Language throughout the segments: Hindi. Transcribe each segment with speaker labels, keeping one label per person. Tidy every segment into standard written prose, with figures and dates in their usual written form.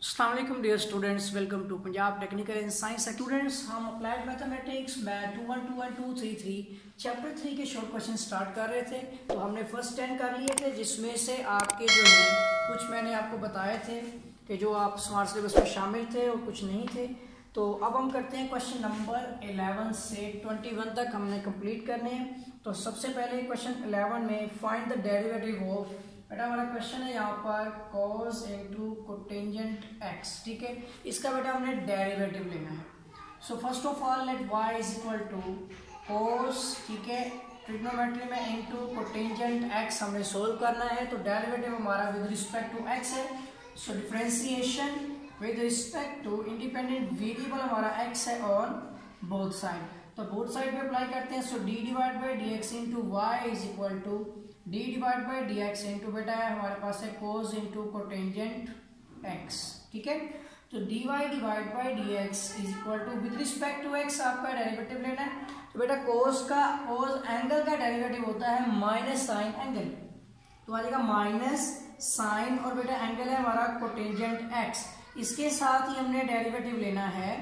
Speaker 1: अस्सलाम वालेकुम dear students, welcome to Punjab technical and science. Students, हम applied mathematics math 212 and 233 chapter 3 के शॉर्ट क्वेश्चन स्टार्ट कर रहे थे। तो हमने फर्स्ट 10 कर लिए थे, जिसमें से आपके जो है कुछ मैंने आपको बताए थे कि जो आप स्मार्ट सिलेबस में शामिल थे और कुछ नहीं थे। तो अब हम करते हैं क्वेश्चन नंबर 11 से 21 तक हमने कंप्लीट करने हैं। तो सबसे पहले क्वेश्चन 11 में फाइंड द डेरिवेटिव ऑफ, बेटा हमारा क्वेश्चन है यहाँ पर cos इंटू कोटेंजेंट x। ठीक है, इसका बेटा हमने डेरिवेटिव लेना है। So first of all let y is equal to cos, ठीक है, ट्रिग्नोमेट्री में इंटू कोटेंजेंट x हमने सोल्व करना है। तो डेरिवेटिव हमारा विद रिस्पेक्ट टू x है। So differentiation with respect to independent variable हमारा x है ऑन बोथ साइड। तो बोथ साइड पे अप्लाई करते हैं। So d divide by d x into y is equal to d divide by d x into बेटा है हमारे पास है कोस इंटू कोटेंजेंट x। ठीक है, तो dy divide by d x is equal to with respect to x आपका डेरिवेटिव लेना है। तो बेटा कोस एंगल का डेरिवेटिव होता है माइनस साइन एंगल। तो आ जाएगा माइनस साइन और बेटा एंगल है हमारा कोटेंजेंट x। इसके साथ ही हमने डेरिवेटिव लेना है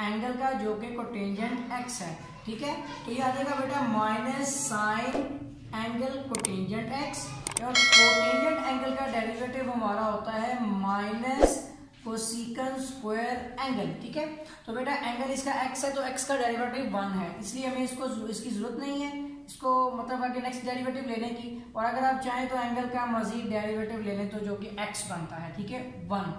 Speaker 1: एंगल का जो कि कोटेंजेंट x है। ठीक है, तो ये आ जाएगा बेटा minus sign angle cotangent x और कोटेंजेंट एंगल का डेरिवेटिव हमारा होता है माइनस कोसेकंट स्क्वायर एंगल। ठीक है, तो बेटा एंगल इसका x है तो x का डेरिवेटिव 1 है, इसलिए हमें इसकी जरूरत नहीं है इसको मतलब आगे नेक्स्ट डेरिवेटिव लेने की। और अगर आप चाहें तो एंगल का मजीद डेरिवेटिव ले लें तो जो कि x बनता है। ठीक है, 1।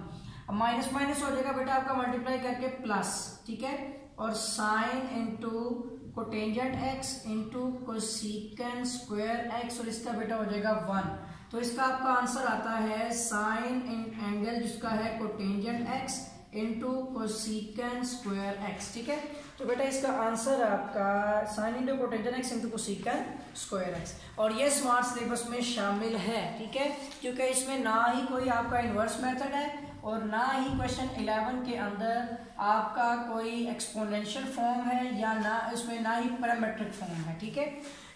Speaker 1: अब माइनस माइनस हो जाएगा बेटा आपका मल्टीप्लाई करके प्लस। ठीक है, और sine into cotangent x into cosecant square x और इसका बेटा हो जाएगा 1। तो इसका आपका आंसर आता है साइन एंगल जिसका है cotangent x into cosecant square x। ठीक है, तो बेटा इसका आंसर आपका sine into cotangent x into cosecant square x और ये स्मार्ट सिलेबस में शामिल है। ठीक है, क्योंकि इसमें ना ही कोई आपका इन्वर्स मेथड है और ना ही क्वेश्चन 11 के अंदर आपका कोई एक्सपोनेंशियल फॉर्म है या ना इसमें ना ही पैरामीट्रिक फॉर्म है। ठीक है,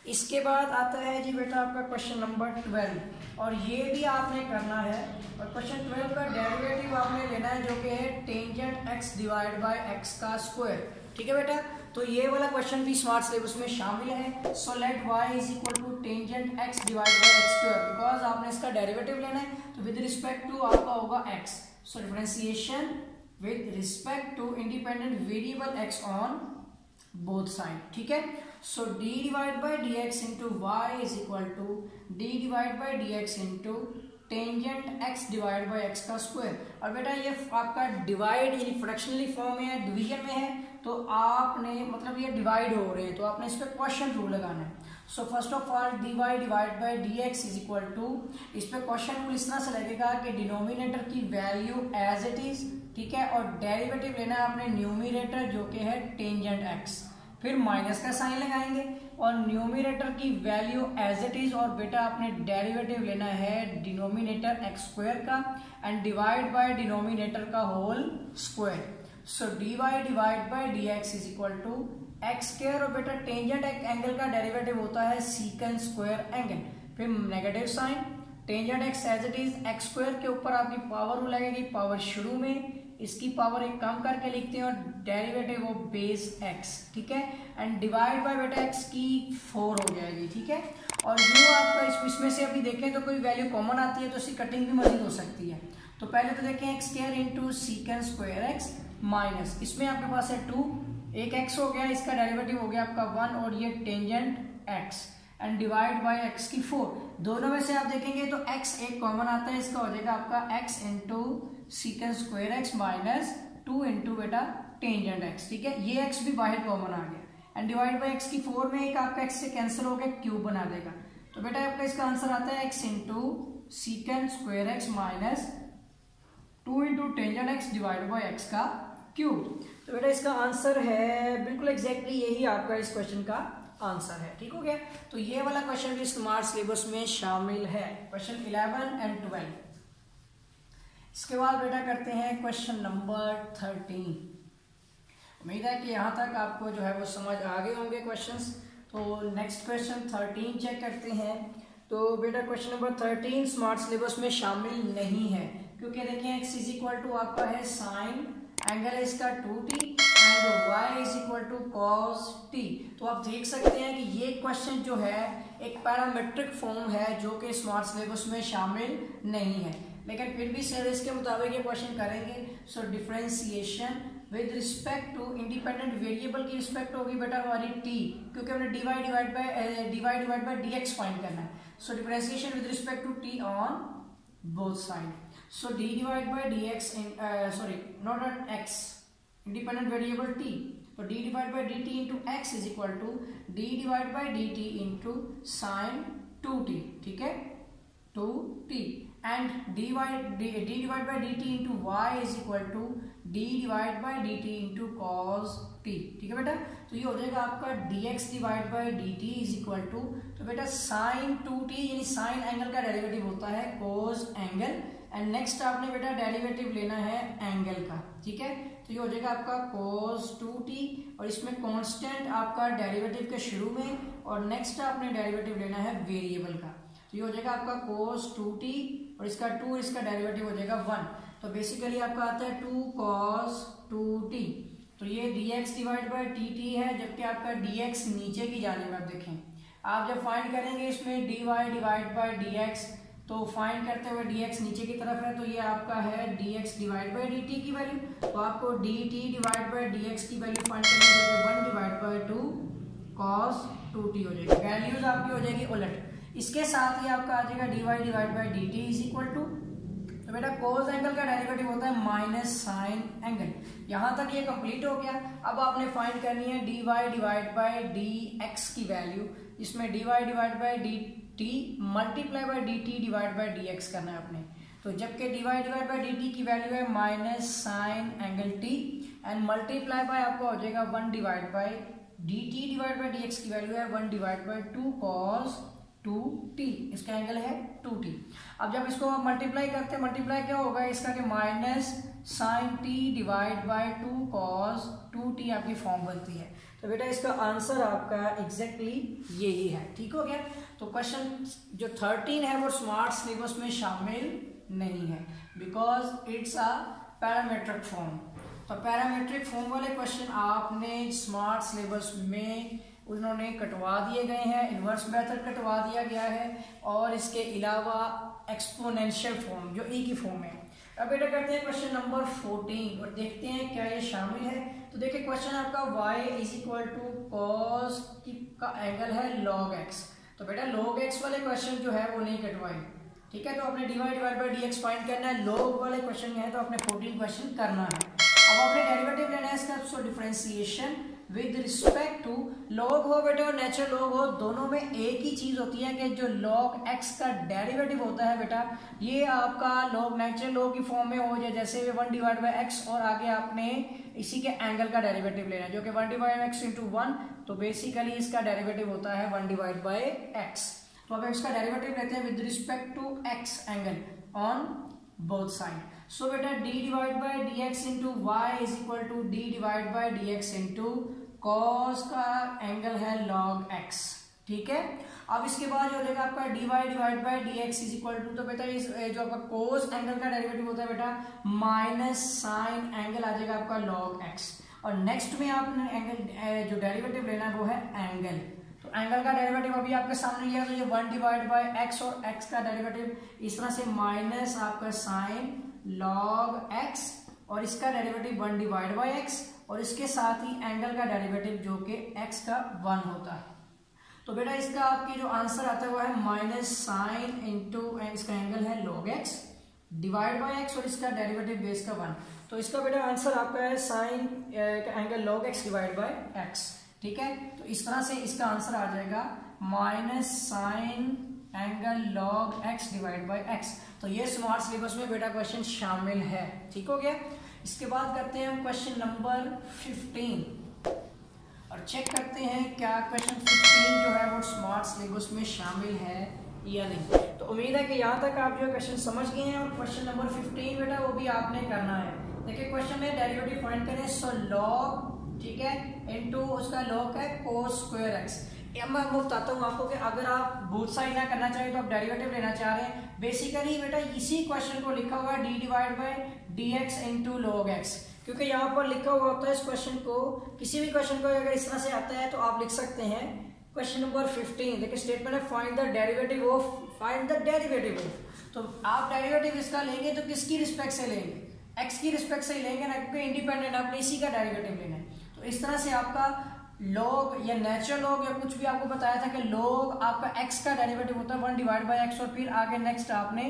Speaker 1: इसके बाद आता है जी बेटा आपका क्वेश्चन नंबर 12 और ये भी आपने करना है। और क्वेश्चन 12 का डेरिवेटिव आपने लेना है जो कि है tangent x divide by x का स्क्वायर। ठीक है बेटा, तो ये वाला क्वेश्चन भी स्मार्ट सिलेबस में शामिल है। So let y is equal to tangent x divide by x square, because आपने इसका डेरिवेटिव लेना है तो विद रिस्पेक्ट टू आपका होगा x। So differentiation with respect to independent variable x on both side। ठीक है, so d divide by d x into y is equal to d divide by d x into tangent x divide by x का स्क्वायर। और बेटा ये आपका डिवाइड यानी फ्रैक्शनली फॉर्म में है, डिवीजन में है, तो आपने मतलब ये डिवाइड हो रहे हैं तो आपने इस पर क्वेश्चन रूल लगाना है। So first of all dy divide by d x is equal to, इस पे क्वेश्चन रूल इस तरह से लगेगा कि डिनोमिनेटर की वैल्यू एज इट इज। ठीक है, और डेरिवेटिव लेना है आपने न्यूमिनेटर जो कि है टेंजेंट x, फिर माइनस का साइन लगाएंगे और न्यूमिनेटर की वैल्यू एज इट इज और बेटा आपने डेरिवेटिव लेना है डिनोमिनेटर x स्क्वायर का एंड डिवाइड बाय डिनोमिनेटर का whole square. So dy divide by d x is equal to x square और बेटा टेंजेंट एंगल का डेरिवेटिव होता है सीकंट स्क्वायर एंगल, फिर negative sine tangent x as it is x square के ऊपर आपकी पावर रूल लगेगी, पावर शुरू में इसकी पावर एक कम करके लिखते हैं और डेरिवेटिव ऑफ बेस x। ठीक है, एंड डिवाइड बाय बेटा x की 4 हो जाएगी। ठीक है, और जो आपका इसमें से अभी देखें तो कोई वैल्यू कॉमन आती है तो इसकी कटिंग भी मजीद हो सकती है। तो पहले तो देखें x square into secant square x minus इसमें आपके पास है 2, एक x हो गया, इसका डेरिवेटिव हो गया आपका 1 और ये tangent x and divide by x की 4। दोनों में से आप देखेंगे तो x एक कॉमन आता है, इसका हो जाएगा आपका x into secant square x minus 2 into बेटा टेंजेंट x। ठीक है, ये x भी बाहर कॉमन आ गया एंड डिवाइड बाय x की 4 में एक आपका x से कैंसिल हो गया, क्यूब बना देगा। तो बेटा आपका इसका आंसर आता है x into secant square x minus 2 into tangent x divide by x का क्यूब। तो बेटा इसका आंसर है बिल्कुल एग्जैक्टली यही आपका इस क्वेश्चन का आंसर है। ठीक हो गया, तो ये वाला क्वेश्चन भी स्मार्ट सिलेबस में शामिल है, क्वेश्चन 11 एंड 12। इसके बाद बेटा करते हैं क्वेश्चन नंबर 13। उम्मीद है कि यहाँ तक आपको जो है वो समझ आ गए होंगे क्वेश्चंस। तो नेक्स्ट क्वेश्चन 13 चेक करते हैं। तो बेटा क्वेश्चन नंबर 13 स्मार्ट सिलेबस में शामिल नहीं है, क्योंकि देखिए x इज इक्वल टू आपका है साइन एंगल है इसका 2t and y is equal to cos t। तो आप देख सकते हैं कि ये क्वेश्चन जो है एक पैरामेट्रिक फॉर्म है जो कि स्मार्ट सिलेबस में शामिल नहीं है, लेकिन फिर भी सिलेबस के मुताबिक ये क्वेश्चन करेंगे। So differentiation with respect to independent variable की रिस्पेक्ट होगी बेटा हमारी t, क्योंकि हमने डिवाइड बाय dx फाइंड करना है। So differentiation with respect to t on both side. So d divided by dx not at x, independent variable t, so d divided by dt into x is equal to d divided by dt into sin 2t, ठीक है 2t, and d divided by dt into y is equal to d divided by dt into cos t, ठीक है बेटा। तो ये हो जाएगा आपका dx divided by dt is equal to, तो बेटा sin 2t यानी sin एंगल का डेरिवेटिव होता है cos एंगल, एंड नेक्स्ट आपने बेटा डेरिवेटिव लेना है एंगल का, ठीक है। तो ये हो जाएगा आपका cos 2t और इसमें कांस्टेंट आपका डेरिवेटिव के शुरू में, और नेक्स्ट आपने डेरिवेटिव लेना है वेरिएबल का। तो ये हो जाएगा आपका cos 2t और इसका 2, इसका डेरिवेटिव हो जाएगा 1। तो बेसिकली आपका आता है 2 cos 2t। तो ये dx डिवाइड बाय dt है, जबकि आपका dx नीचे की जाने में। आप देखें आप जब फाइंड करेंगे इसमें dy डिवाइड बाय dx, तो फाइंड करते हुए dx नीचे की तरफ है, तो ये आपका है dx डिवाइड बाय dt की वैल्यू। तो आपको dt डिवाइड बाय dx की वैल्यू फाइंड करनी है, 1 डिवाइड बाय 2 cos 2t हो जाएगी, वैल्यूज आपकी हो जाएगी उलट। इसके साथ ही आपका आ जाएगा dy divide by dt is equal to, तो बेटा cos एंगल का डेरिवेटिव होता है माइनस साइन एंगल। यहाँ तक ये कंप्लीट हो गया। अब आपने फाइंड करनी है dy डिवाइड बाय dx की वैल्यू, जिसमें dy divide by dt multiply by dt divide by dx करना है आपने। तो जबकि dy डिवाइड बाय dt की वैल्यू है minus sign angle t, and multiply by आपका हो जाएगा 1 divide by dt divide by dx की वैल्यू है 1 डिवाइड बाय 2 cos 2t, इसका एंगल है 2t। अब जब इसको आप मल्टीप्लाई करते हैं, मल्टीप्लाई क्या होगा इसका कि minus sine t divide by 2 cos 2t आपकी फॉर्म बनती है। तो बेटा इसका आंसर आपका एग्जैक्टली यही है, ठीक हो गया। तो क्वेश्चन जो 13 है वो स्मार्ट सिलेबस में शामिल नहीं है, because it's a parametric form. तो पैरामेट्रिक फॉर्म वाले क्वेश्चन आपने स्मार्ट सिलेबस में उन्होंने कटवा दिए गए हैं, इन्वर्स मेथड कटवा दिया गया है, और इसके अलावा एक्सपोनेंशियल फॉर्म जो ई की फॉर्म है। अब बेटा करते हैं क्वेश्चन नंबर 14 और देखते हैं क्या ये शामिल है। तो देखिए क्वेश्चन आपका y is equal to cos का एंगल है log x। तो बेटा log x वाले क्वेश्चन जो है वो नहीं कटवाए, ठीक है। तो आपने dy divide by dx find करना है, log वाले क्वेश्चन में है तो आपने 14 क्वेश्चन करना है। अब आपने डेरिवेटिव लेना है इसका। So differentiation with respect to, log हो बेटा और नेचुरल लॉग हो, दोनों में एक ही चीज होती है कि जो log x का डेरिवेटिव होता है बेटा, ये आपका log नेचुरल लॉग की फॉर्म में हो जाए, जैसे 1 डिवाइड बाय x, और आगे आपने इसी के एंगल का डेरिवेटिव लेना है जो कि 1 डिवाइड x इंटू 1। तो बेसिकली इसका डेरिवेटिव होता है 1 डिवाइड बाय x। तो अब इसका डेरिवेटिव लेते हैं with respect to x angle on both side. So बेटा d divide by dx into y is equal to d divide by dx into cos का एंगल है log x, ठीक है। अब इसके बाद जो हो जाएगा आपका dy divide by dx is equal to, तो बेटा इस जो आपका cos एंगल का डेरिवेटिव होता है बेटा माइनस साइन एंगल आ जाएगा आपका log x, और नेक्स्ट में आपने एंगल जो डेरिवेटिव लेना है वो है एंगल। तो एंगल का डेरिवेटिव अभी आपके सामने लिया, तो ये 1 डिवाइड बाय x और x का डेरिवेटिव इस तरह से माइनस आपका साइन log x, और इसका डेरिवेटिव 1 डिवाइड बाय x, और इसके साथ ही एंगल का डेरिवेटिव जो कि x का 1 होता है। तो बेटा इसका आपकी जो आंसर आता है वो है माइनस साइन इंटू इसका एंगल है log x divide by x, और इसका डेरिवेटिव बेस का 1। तो इसका बेटा आंसर आपका है sign angle log x divide by x, ठीक है। तो इस तरह से इसका आंसर आ जाएगा minus sign angle log x divide by x। तो ये स्मार्ट सिलेबस में बेटा क्वेश्चन शामिल है, ठीक हो गया। इसके बाद करते हैं क्वेश्चन नंबर 15 और चेक करते हैं क्या क्वेश्चन 15 जो है वो स्मार्ट सिलेबस में शामिल है या नहीं। तो उम्मीद है कि यहाँ तक आप जो क्वेश्चन समझ गए हैं, और क्वेश्चन नंबर 15 बेटा वो भी आपने करना है। देखिए क्वेश्चन में डेरिवेटिव फाइंड करें। सो log, ठीक है, इनटू उसका log है cos स्क्वायर x। मैं बताता हूँ आपको कि अगर आप बोथ साइड ना करना चाहें तो आप डेरिवेटिव लेना चाह रहे हैं। बेसिकली बेटा इसी क्वेश्चन को लिखा हुआ है D divide by d x into log x, क्योंकि यहाँ पर लिखा हुआ होता है इस क्वेश्चन को, किसी भी क्वेश्चन को अगर इस तरह से आता है तो आप लिख सकते हैं क्वेश्चन नंबर 15। देखिए स्टेटमेंट है फाइंड द डेरिवेटिव ऑफ, तो आप डेरिवेटिव इसका लेंगे तो किसकी रिस्पेक्ट से लेंगे, एक्स की रिस्पेक्ट से ही लेंगे ना, क्योंकि इंडिपेंडेंट आपने इसी का डेरिवेटिव लेना है। तो इस तरह से आपका लॉग या नेचुरल लॉग या कुछ भी आपको बताया था कि लॉग आपका एक्स का डेरिवेटिव होता है 1 डिवाइड बाई एक्स, और फिर आगे नेक्स्ट आपने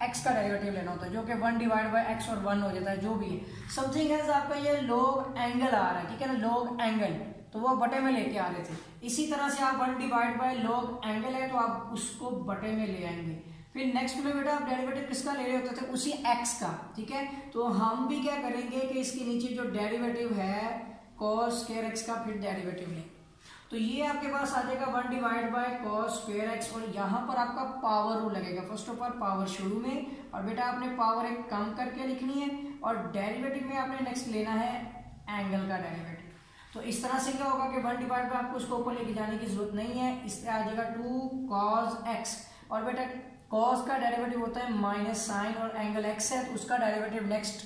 Speaker 1: एक्स का डेरिवेटिव लेना होता है जो कि 1 डिवाइड बाई एक्स और 1 हो जाता है, जो भी है। समथिंग है आपका ये लॉग एंगल आ रहा है, ठीक है ना, लॉग एंगल, तो वो बटे में लेके आ रहे थे। इसी तरह से आप 1 डिवाइड बाई लॉग एंगल है तो आप उसको बटे में ले आएंगे। फिर नेक्स्ट में बेटा आप डेरिवेटिव किसका ले रहे होते थे, उसी एक्स का, ठीक है। तो हम भी क्या करेंगे कि इसके नीचे जो डेरिवेटिव है कॉस स्क्वायर एक्स का फिर डेरिवेटिव लें, तो ये आपके पास आ जाएगा 1 divide by cos square x, और यहाँ पर आपका पावर रूल लगेगा। फर्स्ट ऑफ ऑल पावर शुरू में, और बेटा आपने पावर एक कम करके लिखनी है, और डेरिवेटिव में आपने नेक्स्ट लेना है एंगल का डेरिवेटिव। तो इस तरह से क्या होगा कि 1 डिवाइड बाय, आपको उसको ऊपर लेके जाने की जरूरत नहीं है, इससे आ जाएगा 2 कॉस एक्स, और बेटा कॉस का डेरिवेटिव होता है माइनस साइन, और एंगल एक्स है तो उसका डेरिवेटिव नेक्स्ट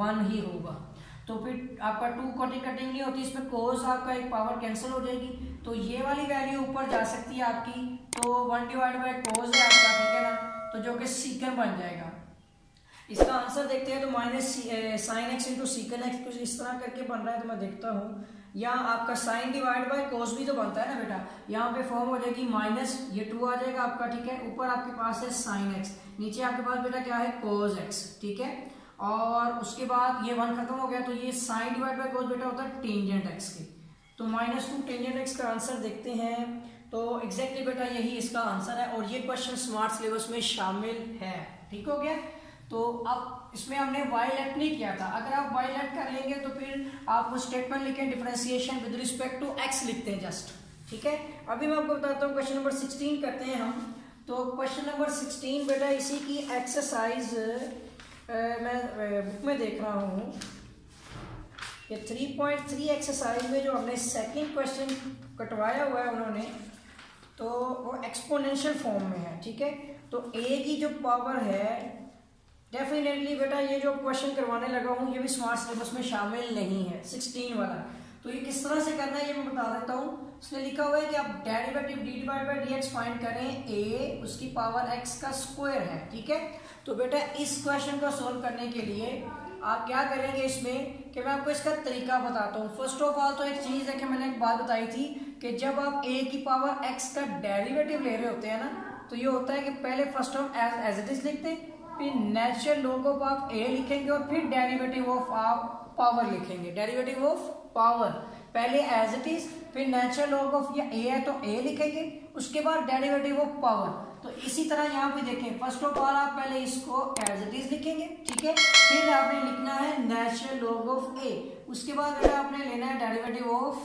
Speaker 1: 1 ही होगा। तो फिर आपका 2 कटिंग नहीं होती, इसमें कोस आपका एक पावर कैंसिल हो जाएगी, तो ये वाली वैल्यू ऊपर जा सकती है आपकी, तो 1 डिवाइड बाय कोस है आपका, ठीक है ना, तो जो कि सीकन बन जाएगा। इसका आंसर देखते हैं, तो minus sine x into secant x, कुछ इस तरह करके बन रहा है, तो मैं देखता हूँ। यहाँ आपका साइन डिवाइड बाय कोस भी तो बनता है ना बेटा, यहाँ पे फॉर्म हो जाएगी माइनस, ये 2 आ जाएगा आपका, ठीक है। ऊपर आपके पास है साइन एक्स, नीचे आपके पास बेटा क्या है कोस एक्स, ठीक है। और उसके बाद ये 1 खत्म हो गया, तो ये साइन डिवाइड बाय कोस बेटा होता है टेंजेंट एक्स के, तो -2 टेंजेंट एक्स का आंसर देखते हैं। तो एग्जैक्टली बेटा यही इसका आंसर है, और ये क्वेश्चन स्मार्ट सिलेबस में शामिल है, ठीक हो गया। तो अब इसमें हमने वाई लेट नहीं किया था, अगर आप वाई लेट कर लेंगे तो फिर आप वो स्टेटमेंट लिखें differentiation with respect to x लिखते हैं जस्ट, ठीक है। अभी मैं आपको बताता हूँ क्वेश्चन नंबर 16 करते हैं हम। तो क्वेश्चन नंबर 16 बेटा इसी की एक्सरसाइज मैं बुक में देख रहा हूँ कि 3.3 एक्सरसाइज में जो हमने सेकंड क्वेश्चन कटवाया हुआ है उन्होंने, तो वो एक्सपोनेंशियल फॉर्म में है, ठीक है। तो ए की जो पावर है, डेफिनेटली बेटा ये जो क्वेश्चन करवाने लगा हूँ ये भी स्मार्ट सिलेबस में शामिल नहीं है 16 वाला। तो ये किस तरह से करना है ये मैं बता देता हूँ। उसने लिखा हुआ है कि आप derivative D divide by d x find करें, ए उसकी पावर एक्स का स्क्वायर है, ठीक है। तो बेटा इस क्वेश्चन को सोल्व करने के लिए आप क्या करेंगे इसमें कि मैं आपको इसका तरीका बताता हूँ। फर्स्ट ऑफ ऑल तो एक चीज़ है कि मैंने एक बात बताई थी कि जब आप ए की पावर एक्स का डेरिवेटिव ले रहे होते हैं ना, तो ये होता है कि पहले first of as it is लिखते हैं, फिर नेचुरल लॉग ऑफ आप ए लिखेंगे, और फिर डेरिवेटिव ऑफ आप पावर लिखेंगे। डेरिवेटिव ऑफ पावर पहले एज इट इज, फिर नेचुरल लॉग ऑफ, या ए है तो ए लिखेंगे, उसके बाद डेरिवेटिव ऑफ पावर। तो इसी तरह यहाँ पे देखें, फर्स्ट ऑफ ऑल आप पहले इसको एज इट इज लिखेंगे, ठीक है, फिर आपने लिखना है नेचुरल लॉग ऑफ ए, उसके बाद आपने लेना है डेरिवेटिव ऑफ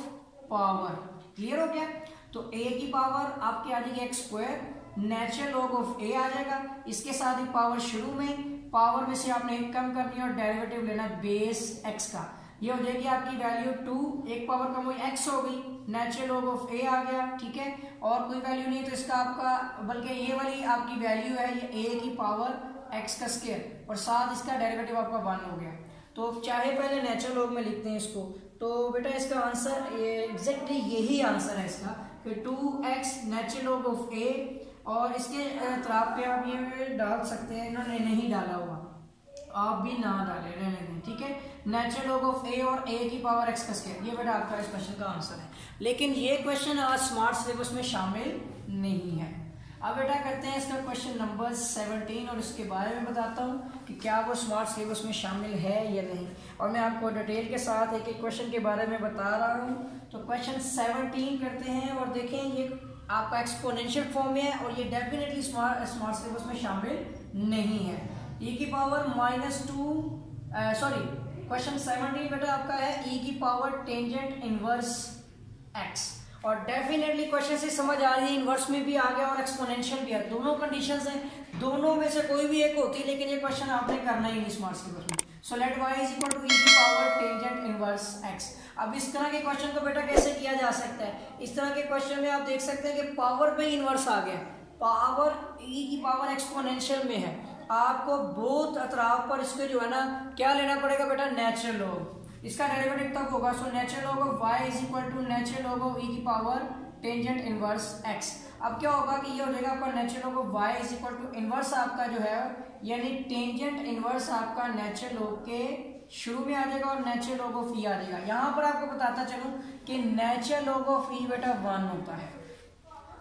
Speaker 1: पावर। क्लियर हो गया। तो ए की पावर आपकी आ जाएगी x square, natural log of e आ जाएगा, इसके साथ ही पावर शुरू में, पावर में से आपने एक कम करनी है और डेरिवेटिव लेना बेस एक्स का। ये हो जाएगी आपकी वैल्यू 2, एक पावर कम हुई एक्स हो गई, नेचुरल लॉग ऑफ ए आ गया, ठीक है। और कोई वैल्यू नहीं तो इसका आपका, बल्कि ये वाली आपकी वैल्यू है ये ए की पावर एक्स का स्क्वायर, और साथ इसका डेरिवेटिव आपका 1 हो गया। तो चाहे पहले नेचुरल लॉग में लिखते हैं इसको, तो बेटा इसका आंसर एग्जैक्टली यही आंसर है इसका कि 2x नेचुरल लॉग ऑफ ए, और इसके तरफ पे आप ये डाल सकते हैं, इन्होंने नहीं डाला हुआ, आप भी ना डालें, रहने दें, ठीक है। नेचुरल लॉग ऑफ ए और ए की पावर एक्स का स्क्वायर, ये बेटा आपका इस क्वेश्चन का आंसर है। लेकिन ये क्वेश्चन आज स्मार्ट सिलेबस में शामिल नहीं है। अब बेटा करते हैं इसका क्वेश्चन नंबर 17, और इसके बारे में बताता हूँ कि क्या वो स्मार्ट सिलेबस में शामिल है या नहीं, और मैं आपको डिटेल के साथ एक एक क्वेश्चन के बारे में बता रहा हूँ। तो क्वेश्चन 17 करते हैं, और देखें ये आपका एक्सपोनेंशियल फॉर्म में है, और ये डेफिनेटली स्मार्ट सिलेबस में शामिल नहीं है। e की पावर -2 सॉरी क्वेश्चन 17 बेटा आपका है e की पावर टेंजेंट इनवर्स x, और डेफिनेटली क्वेश्चन से समझ आ रही है इनवर्स में भी आ गया और एक्सपोनेंशियल भी है, दोनों कंडीशंस हैं, दोनों में से कोई भी एक होती है, लेकिन ये क्वेश्चन आपने करना ही नहीं स्मार्ट सिलेबस में। So let y is equal to e की पावर टेंजेंट इनवर्स x। अब इस तरह के क्वेश्चन को बेटा कैसे किया जा सकता है, इस तरह के क्वेश्चन में आप देख सकते हैं कि पावर पे इनवर्स आ गया, पावर e की पावर एक्सपोनेंशियल में है, आपको बोथ अतराफ पर इसके जो है ना क्या लेना पड़ेगा बेटा, नेचुरल लॉग, इसका डेरिवेटिव तब होगा। So natural log of y is equal to natural log of e की पावर टेंजेंट इनवर्स x। अब क्या होगा कि ये हो जाएगा आपका natural log of y is equal to inverse आपका जो है यानी टेंजेंट इनवर्स आपका नेचुरल लॉग के शुरू में आ जाएगा और नेचुरल लॉग ऑफ e आ जाएगा। यहाँ पर आपको बताता चलूं कि नेचुरल लॉग ऑफ e बेटा 1 होता है,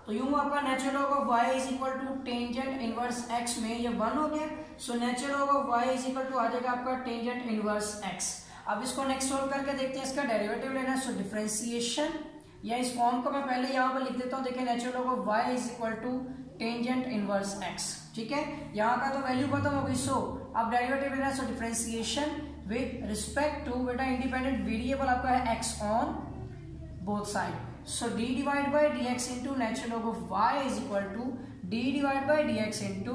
Speaker 1: तो यूं आपका natural log of y is equal to tangent inverse x में ये 1 हो गया। So natural log of y is equal to आ जाएगा आपका टेंजेंट इनवर्स x। अब इसको नेक्स्ट सॉल्व करके देखते हैं, इसका डेरिवेटिव लेना है। सो डिफरेंशिएशन या इस फॉर्म को मैं पहले यहाँ पर लिख देता हूँ, देखिए natural log of y is equal to tangent inverse x, ठीक है, यहाँ का तो वैल्यू खत्म हो गई। सो अब डेरिवेटिव लेना है। So differentiation with respect to बेटा इंडिपेंडेंट वेरिएबल आपका है x on both side. So d divide by dx into natural log of y is equal to d divide by dx into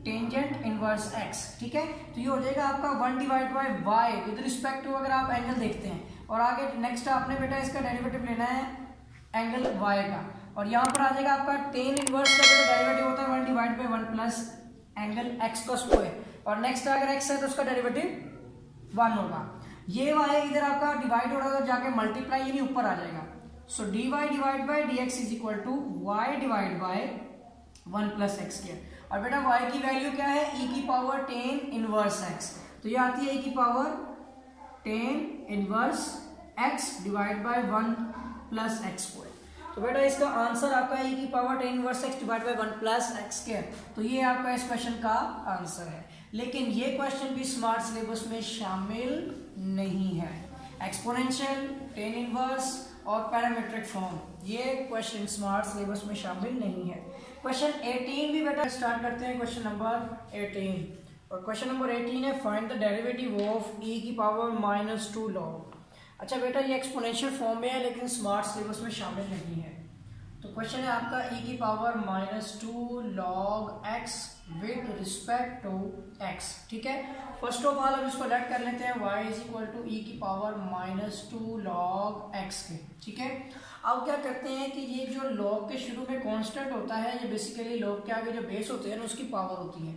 Speaker 1: tangent inverse x, ठीक है। तो ये हो जाएगा आपका 1 divide by y with respect to अगर आप एंगल देखते हैं, और आगे नेक्स्ट आपने बेटा इसका डेरिवेटिव लेना है एंगल y का, और यहाँ पर आ जाएगा आपका टेन इनवर्स का जो डेरिवेटिव होता है 1 divide by 1 plus angle x का स्क्वायर, और नेक्स्ट अगर x है तो उसका डेरिवेटिव 1 होगा। ये y इधर आपका डिवाइड हो रहा है जाके मल्टीप्लाई यानी ऊपर आ जाएगा। So dy divide by dx is equal to y divide by 1 plus x square, और बेटा y की वैल्यू क्या है, e की पावर 10 इनवर्स x, तो ये आती है e की power 10 inverse x divide by 1 plus x square. तो बेटा इसका आंसर आपका e की power 10 inverse x divide by 1 plus x square, तो ये आपका इस क्वेश्चन का आंसर है। लेकिन ये क्वेश्चन भी स्मार्ट सिलेबस में शामिल नहीं है। एक्सपोनेंशियल, 10 इनवर्स और पैरामीट्रिक फॉर्म, ये क्वेश्चन स्मार्ट सिलेबस में शामिल नहीं है। क्वेश्चन 18 भी बेटा स्टार्ट करते हैं, क्वेश्चन नंबर 18, और क्वेश्चन नंबर 18 है find the derivative of e की पावर -2 लॉग। अच्छा बेटा ये एक्सपोनेंशियल फॉर्म में है लेकिन स्मार्ट सिलेबस में शामिल नहीं है। तो क्वेश्चन है आपका e की power -2 log x with respect to x, ठीक है। फर्स्ट ऑफ ऑल हम इसको लेट कर लेते हैं y is equal to e की पावर -2 लॉग x के, ठीक है। अब क्या करते हैं कि ये जो लॉग के शुरू में कांस्टेंट होता है, ये बेसिकली लॉग के आगे जो बेस होते हैं ना उसकी पावर होती है।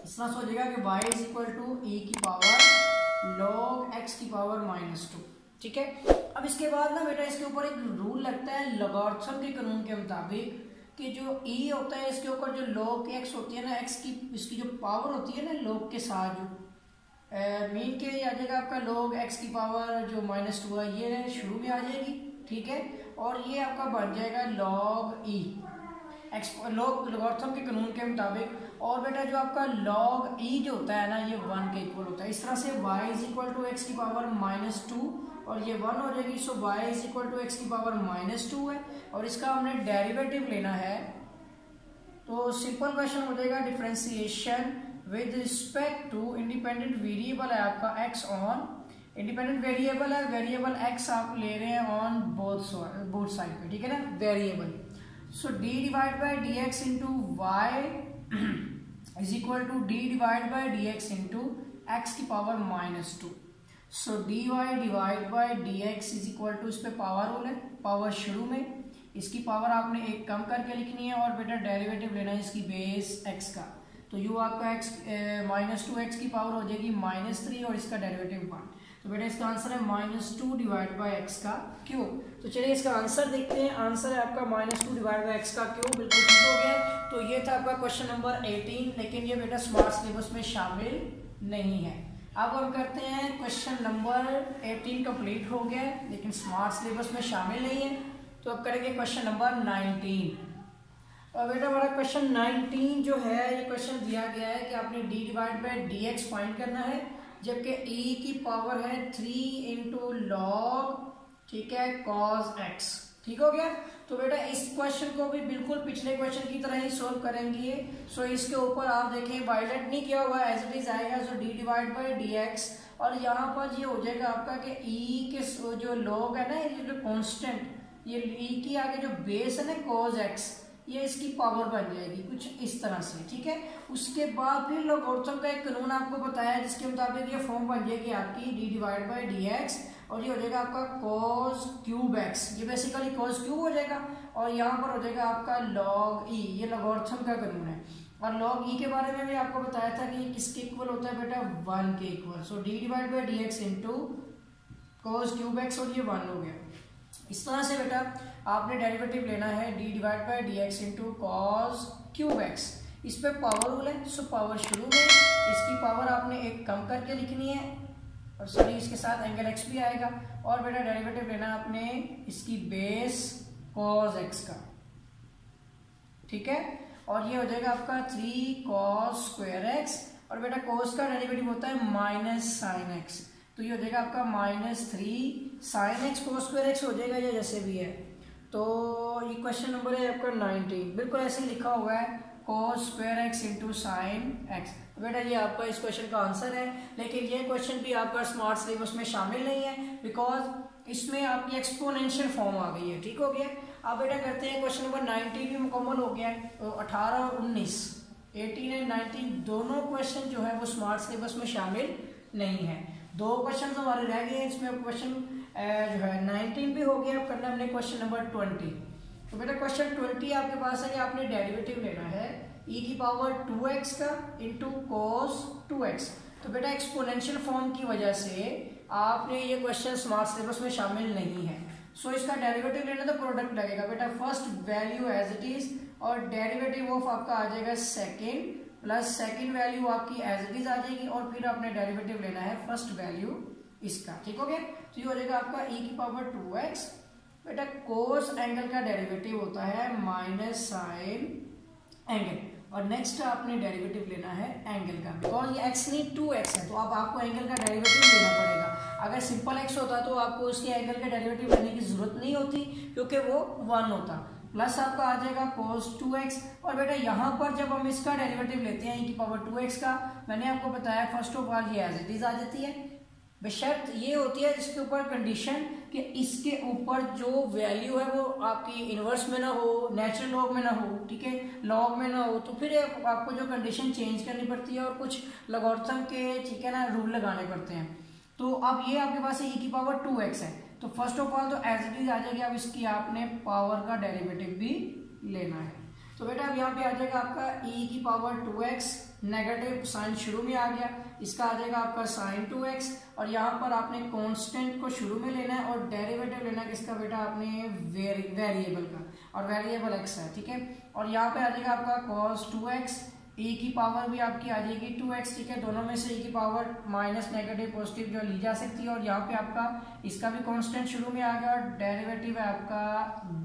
Speaker 1: इस तरह सोचेगा कि y is equal to e की पावर लॉग x की पावर -2, ठीक है। अब इसके बाद ना बेटा इसके ऊपर एक रूल लगता है लॉगरिथम के कानून के मुताबिक कि जो e होता है इसके ऊपर जो log x होती है ना, x की इसकी जो पावर होती है ना log के साथ जो मीन के आ जाएगा आपका log x की पावर जो -2 है ये शुरू में आ जाएगी, ठीक है, और ये आपका बन जाएगा log e लॉगरिथम के कानून के मुताबिक। और बेटा जो आपका log e जो होता है ना ये 1 के इक्वल होता है। इस तरह से y is equal to x की पावर -2 और ये 1 हो जाएगी। So y is equal to x की पावर -2 है और इसका हमने डेरिवेटिव लेना है। तो सिंपल क्वेश्चन हो जाएगा differentiation with respect to independent variable है आपका x ऑन, इंडिपेंडेंट वेरिएबल है, वेरिएबल x आप ले रहे हैं ऑन बोथ साइड पे, ठीक है ना, variable. So d divide by d x into y is equal to d divide by d x into x की पावर -2। सो dy divide by d x is equal to, इस पे पावर रूल है, पावर शुरू में, इसकी पावर आपने एक कम करके लिखनी है और बेटा डेरिवेटिव लेना है इसकी बेस x का। तो u आपका x -2x की पावर हो जाएगी -3 और इसका डेरिवेटिव 1। तो बेटा इसका आंसर है -2 डिवाइड बाई एक्स का क्यूब। तो चलिए इसका आंसर देखते हैं। आंसर है आपका -2 डिवाइड बाई एक्स का क्यूब, बिल्कुल ठीक हो गया। तो ये था आपका क्वेश्चन नंबर 18, लेकिन ये बेटा स्मार्ट सिलेबस में शामिल नहीं है। अब हम करते हैं क्वेश्चन नंबर 18 कंप्लीट हो गया लेकिन स्मार्ट सिलेबस में शामिल नहीं है। तो अब करेंगे क्वेश्चन नंबर 19। और बेटा हमारा क्वेश्चन 19 जो है ये क्वेश्चन दिया गया है कि आपने d divide by d x find करना है, जबकि e की पावर है 3 इंटू लॉग, ठीक है, cos x, ठीक हो गया। तो बेटा इस क्वेश्चन को भी बिल्कुल पिछले क्वेश्चन की तरह ही सोल्व करेंगे। सो इसके ऊपर आप देखें वायलेट नहीं किया हुआ, एज इट इज आएगा। सो d divide by d x और यहाँ पर ये हो जाएगा आपका कि e के जो लॉग है ना, ये जो कॉन्स्टेंट, ये e की आगे जो बेस है ना cos x, ये इसकी पावर बन जाएगी कुछ इस तरह से, ठीक है। उसके बाद फिर लॉगरिथम का एक कानून आपको बताया जिसके मुताबिक ये फॉर्म बन जाएगी आपकी D divide by d x, और ये हो जाएगा आपका cos क्यूब एक्स, ये बेसिकली cos क्यूब हो जाएगा, और यहाँ पर हो जाएगा आपका log e, ये लॉगरिथम का कानून है। और log e के बारे में भी आपको बताया था कि किसके इक्वल होता है बेटा, 1 के equal. So d divide by d x into cos cube x, और ये 1 हो गया। इस तरह से बेटा आपने डेरिवेटिव लेना है D divide by d x into cos cube x. इस पे पावर रूल है, सो पावर शुरू में इसकी पावर आपने एक कम करके लिखनी है, और सॉरी इसके साथ एंगल एक्स भी आएगा, और बेटा डेरिवेटिव लेना आपने इसकी बेस कॉस एक्स का, ठीक है। और ये हो जाएगा आपका 3 cos स्क्वायर एक्स, और बेटा cos का डेरिवेटिव होता है माइनस साइन एक्स, तो ये हो जाएगा आपका -3 sin x cos square x हो जाएगा, ये जैसे भी है। तो ये क्वेश्चन नंबर है आपका 19, बिल्कुल ऐसे ही लिखा हुआ है cos square x into sine x. बेटा ये आपका इस क्वेश्चन का आंसर है, लेकिन ये क्वेश्चन भी आपका स्मार्ट सिलेबस में शामिल नहीं है, बिकॉज इसमें आपकी एक्सपोनेंशियल फॉर्म आ गई है, ठीक हो गया। अब बेटा करते हैं क्वेश्चन नंबर 19 भी मुकम्मल हो गया है, तो 18 और 19, 18 एंड 19 दोनों क्वेश्चन जो है वो स्मार्ट सिलेबस में शामिल नहीं है। 2 क्वेश्चन हमारे रह गए हैं, इसमें क्वेश्चन जो है 19 भी हो गया। अब करना हमने क्वेश्चन नंबर 20। तो बेटा क्वेश्चन 20 आपके पास है कि आपने डेरिवेटिव लेना है e की पावर 2x का इंटू cos 2x। तो बेटा एक्सपोनेंशियल फॉर्म की वजह से आपने ये क्वेश्चन स्मार्ट सिलेबस में शामिल नहीं है, सो इसका डेरिवेटिव लेना तो प्रोडक्ट लगेगा बेटा, first value as it is, और डेरिवेटिव ऑफ आपका आ जाएगा सेकेंड, प्लस सेकेंड वैल्यू आपकी एज इट इज आ जाएगी, और फिर आपने डेरिवेटिव लेना है फर्स्ट वैल्यू इसका, ठीक हो गया। तो ये हो जाएगा आपका e की पावर 2x, बेटा कोस एंगल का डेरिवेटिव होता है माइनस साइन एंगल, और नेक्स्ट आपने डेरिवेटिव लेना है एंगल का, बिकॉज ये x नहीं 2x है, तो अब आपको एंगल का डेरिवेटिव लेना पड़ेगा। अगर सिंपल x होता तो आपको उसके एंगल का डेरिवेटिव लेने की जरूरत नहीं होती, क्योंकि वो 1 होता। प्लस आपका आ जाएगा cos 2x, और बेटा यहाँ पर जब हम इसका डेरिवेटिव लेते हैं e की पावर 2x का, मैंने आपको बताया फर्स्ट ऑफ ऑल ये एज इट इज आ जाती है, बशर्त ये होती है इसके ऊपर कंडीशन कि इसके ऊपर जो वैल्यू है वो आपकी इनवर्स में ना हो, नेचुरल लॉग में ना हो, ठीक है, लॉग में ना हो, तो फिर आपको जो कंडीशन चेंज करनी पड़ती है और कुछ लॉगरिथम के, ठीक है ना, रूल लगाने पड़ते हैं। तो अब ये आपके पास e की पावर 2x है, तो फर्स्ट ऑफ ऑल तो एज इट इज आ जाएगी, अब इसकी आपने पावर का डेरिवेटिव भी लेना है। तो बेटा अब यहाँ पे आ जाएगा आपका e की पावर 2x, नेगेटिव साइन शुरू में आ गया, इसका आ जाएगा आपका साइन 2x, और यहाँ पर आपने कांस्टेंट को शुरू में लेना है, और डेरिवेटिव लेना है किसका बेटा, आपने वेरिएबल का, और वेरिएबल x है, ठीक है। और यहाँ पे आ जाएगा आपका cos 2x, e की पावर भी आपकी आ जाएगी 2x, ठीक है। दोनों में से e की पावर माइनस नेगेटिव पॉजिटिव जो ली जा सकती है, और यहाँ पे आपका इसका भी कांस्टेंट शुरू में आ गया, और डेरिवेटिव है आपका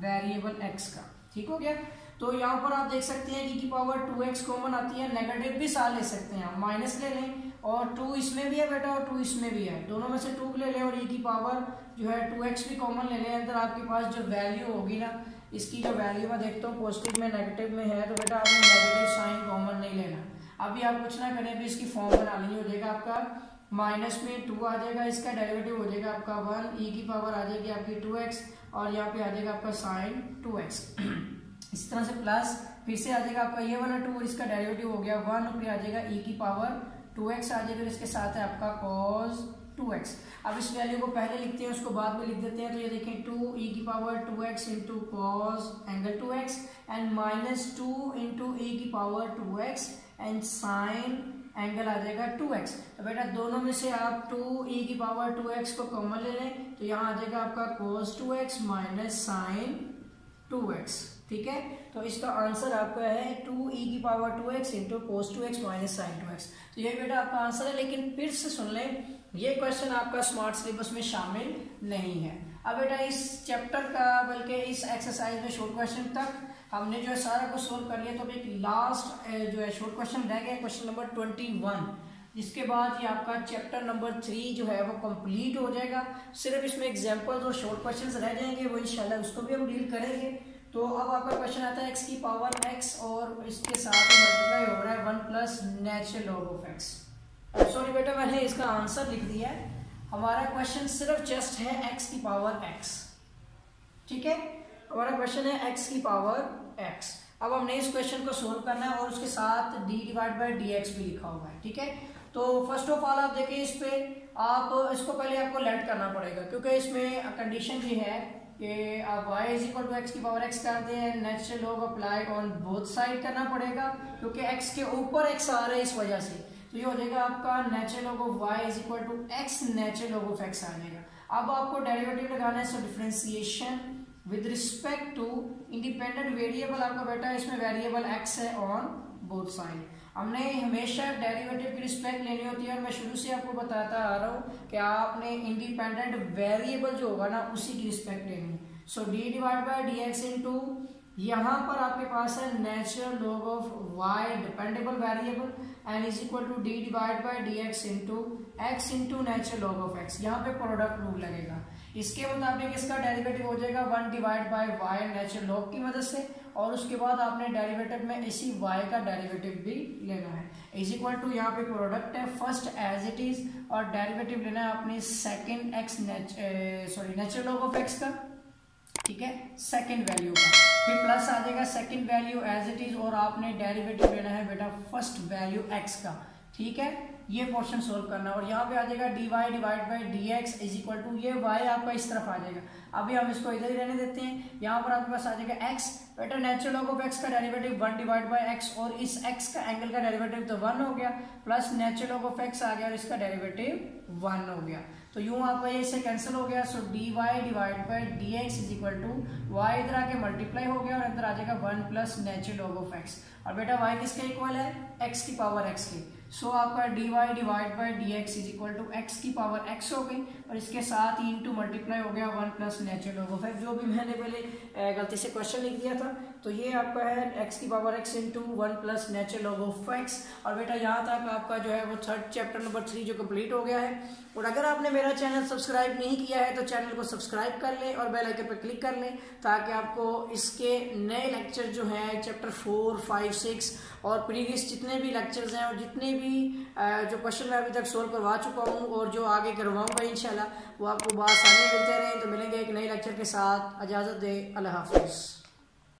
Speaker 1: वेरिएबल x का, ठीक हो गया। तो यहाँ पर आप देख सकते हैं कि e की पावर 2x कॉमन आती है, नेगेटिव भी साथ ले सकते हैं, माइनस ले लें, और 2 इसमें भी है बेटा और 2 इसमें भी है, दोनों में से 2 ले लें, और e की पावर जो है 2x भी कॉमन ले लें। अंदर आपके पास जो वैल्यू होगी ना, इसकी जो वैल्यू मैं देखता हूँ पॉजिटिव में नेगेटिव में है, तो बेटा आपने नेगेटिव साइन कॉमन नहीं लेना। अभी आप कुछ ना करें, अभी इसकी फॉर्म बना ली, हो जाएगा आपका माइनस में 2 आ जाएगा, इसका डेरिवेटिव हो जाएगा आपका 1, e की पावर आ जाएगी आपकी 2x, और यहाँ पे आ जाएगा आपका साइन 2x, इस तरह से प्लस फिर से आ जाएगा आपका ये वाला 2, इसका डेरिवेटिव हो गया 1, फिर आ जाएगा e की पावर 2x आ जाएगा, इसके साथ है आपका cos 2x। अब इस वैल्यू को पहले लिखते हैं, उसको बाद में लिख देते हैं। तो ये देखें 2 e की पावर 2x इंटू cos angle 2x, and minus 2 into e की power 2x and sine angle आ जाएगा 2x। तो बेटा दोनों में से आप 2 e की पावर 2x को कॉमन ले लें, तो यहाँ आ जाएगा आपका cos 2x minus sine 2x, ठीक है। तो इसका आंसर आपका है 2 e की power 2x into cos 2x minus sine 2x। तो ये बेटा आपका आंसर है, लेकिन फिर से सुन लें, ये क्वेश्चन आपका स्मार्ट सिलेबस में शामिल नहीं है। अब बेटा इस चैप्टर का, बल्कि इस एक्सरसाइज में शॉर्ट क्वेश्चन तक हमने जो है सारा कुछ सोल्व कर लिया। तो एक लास्ट जो है शॉर्ट क्वेश्चन रह गया, क्वेश्चन नंबर 21, जिसके बाद ये आपका चैप्टर नंबर 3 जो है वो कंप्लीट हो जाएगा। सिर्फ इसमें एग्जांपल्स और शॉर्ट क्वेश्चंस रह जाएंगे, वो इंशाल्लाह उसको भी हम डील करेंगे। तो अब आपका क्वेश्चन आता है x की पावर x और इसके साथ मल्टीप्लाई हो रहा है 1 plus natural log of x। Sorry बेटा मैंने इसका आंसर लिख दिया है, हमारा क्वेश्चन सिर्फ जस्ट है x की पावर x, ठीक है। हमारा क्वेश्चन है x की पावर x। अब हमने इस क्वेश्चन को सोल्व करना है और उसके साथ d डिवाइड बाई dx भी लिखा हुआ है, ठीक है। तो फर्स्ट ऑफ ऑल आप देखिए, इस पे आप इसको पहले आपको लेट करना पड़ेगा, क्योंकि इसमें कंडीशन ये है कि आप y is equal to x की पावर x कर दें, natural log apply on both side करना पड़ेगा, क्योंकि x के ऊपर x आ रहा है इस वजह से। तो ये हो जाएगा आपका natural log of y is equal to x natural log of x आ जाएगा। अब आपको डेरिवेटिव लगाना है, so differentiation with respect to independent variable आपका बेटा इसमें वेरिएबल x है ऑन बोथ साइड। हमने हमेशा डेरिवेटिव की रिस्पेक्ट लेनी होती है और मैं शुरू से आपको बताता आ रहा हूँ कि आपने इंडिपेंडेंट वेरिएबल जो होगा ना उसी की रिस्पेक्ट लेनी है। So d divide by d x into यहाँ पर आपके पास है natural log of y dependable variable and is equal to d divide by d x into x into natural log of x। यहाँ पे प्रोडक्ट रूल लगेगा, इसके मुताबिक इसका डेरिवेटिव हो जाएगा 1 divide by y natural log की मदद से, और उसके बाद आपने डेरिवेटिव में इसी y का डेरिवेटिव भी लेना है। इज इक्वल टू यहाँ पे प्रोडक्ट है फर्स्ट एज इट इज, और डेरिवेटिव लेना है अपने second x natural log of x का, ठीक है, सेकेंड वैल्यू का, फिर प्लस आ जाएगा second value as it is, और आपने डेरिवेटिव लेना है बेटा फर्स्ट वैल्यू x का, ठीक है। ये पोर्शन सोल्व करना है और यहाँ पे आ जाएगा dy divide by dx is equal to ये y आपका इस तरफ आ जाएगा। अभी हम इसको इधर ही रहने देते हैं, यहाँ पर आपके पास आ जाएगा x, बेटा नेचुरल लॉग ऑफ x का डेरिवेटिव 1 डिवाइड बाई x, और इस x का एंगल का डेरिवेटिव तो 1 हो गया, plus natural log of x आ गया और इसका डेरिवेटिव 1 हो गया। तो यूं आपका ये इससे कैंसिल हो गया, so dy divide by dx is equal to y इधर आके मल्टीप्लाई हो गया और अंदर आ जाएगा 1 plus natural log of x, और बेटा y किसके इक्वल है, x की पावर x की। सो आपका dy divide by dx is equal to x की पावर x हो गई, और इसके साथ ही इंटू मल्टीप्लाई हो गया 1 plus natural log of x, जो भी मैंने पहले गलती से क्वेश्चन लिख दिया था। तो ये आपका है x की power x into 1 plus natural log of x, और बेटा यहाँ तक आपका जो है वो थर्ड चैप्टर नंबर 3 जो कंप्लीट हो गया है। और अगर आपने मेरा चैनल सब्सक्राइब नहीं किया है तो चैनल को सब्सक्राइब कर लें और बेल आइकन पर क्लिक कर लें, ताकि आपको इसके नए लेक्चर जो हैं चैप्टर 4, 5, 6 और प्रीवियस जितने भी लेक्चर्स हैं और जितने भी जो क्वेश्चन मैं अभी तक सोल्व करवा चुका हूँ और जो आगे करवाऊँगा इंशाल्लाह, वो आपको बासानी मिलते रहें। तो मिलेंगे एक नए लेक्चर के साथ, इजाज़त दे, अल्लाह हाफिज़।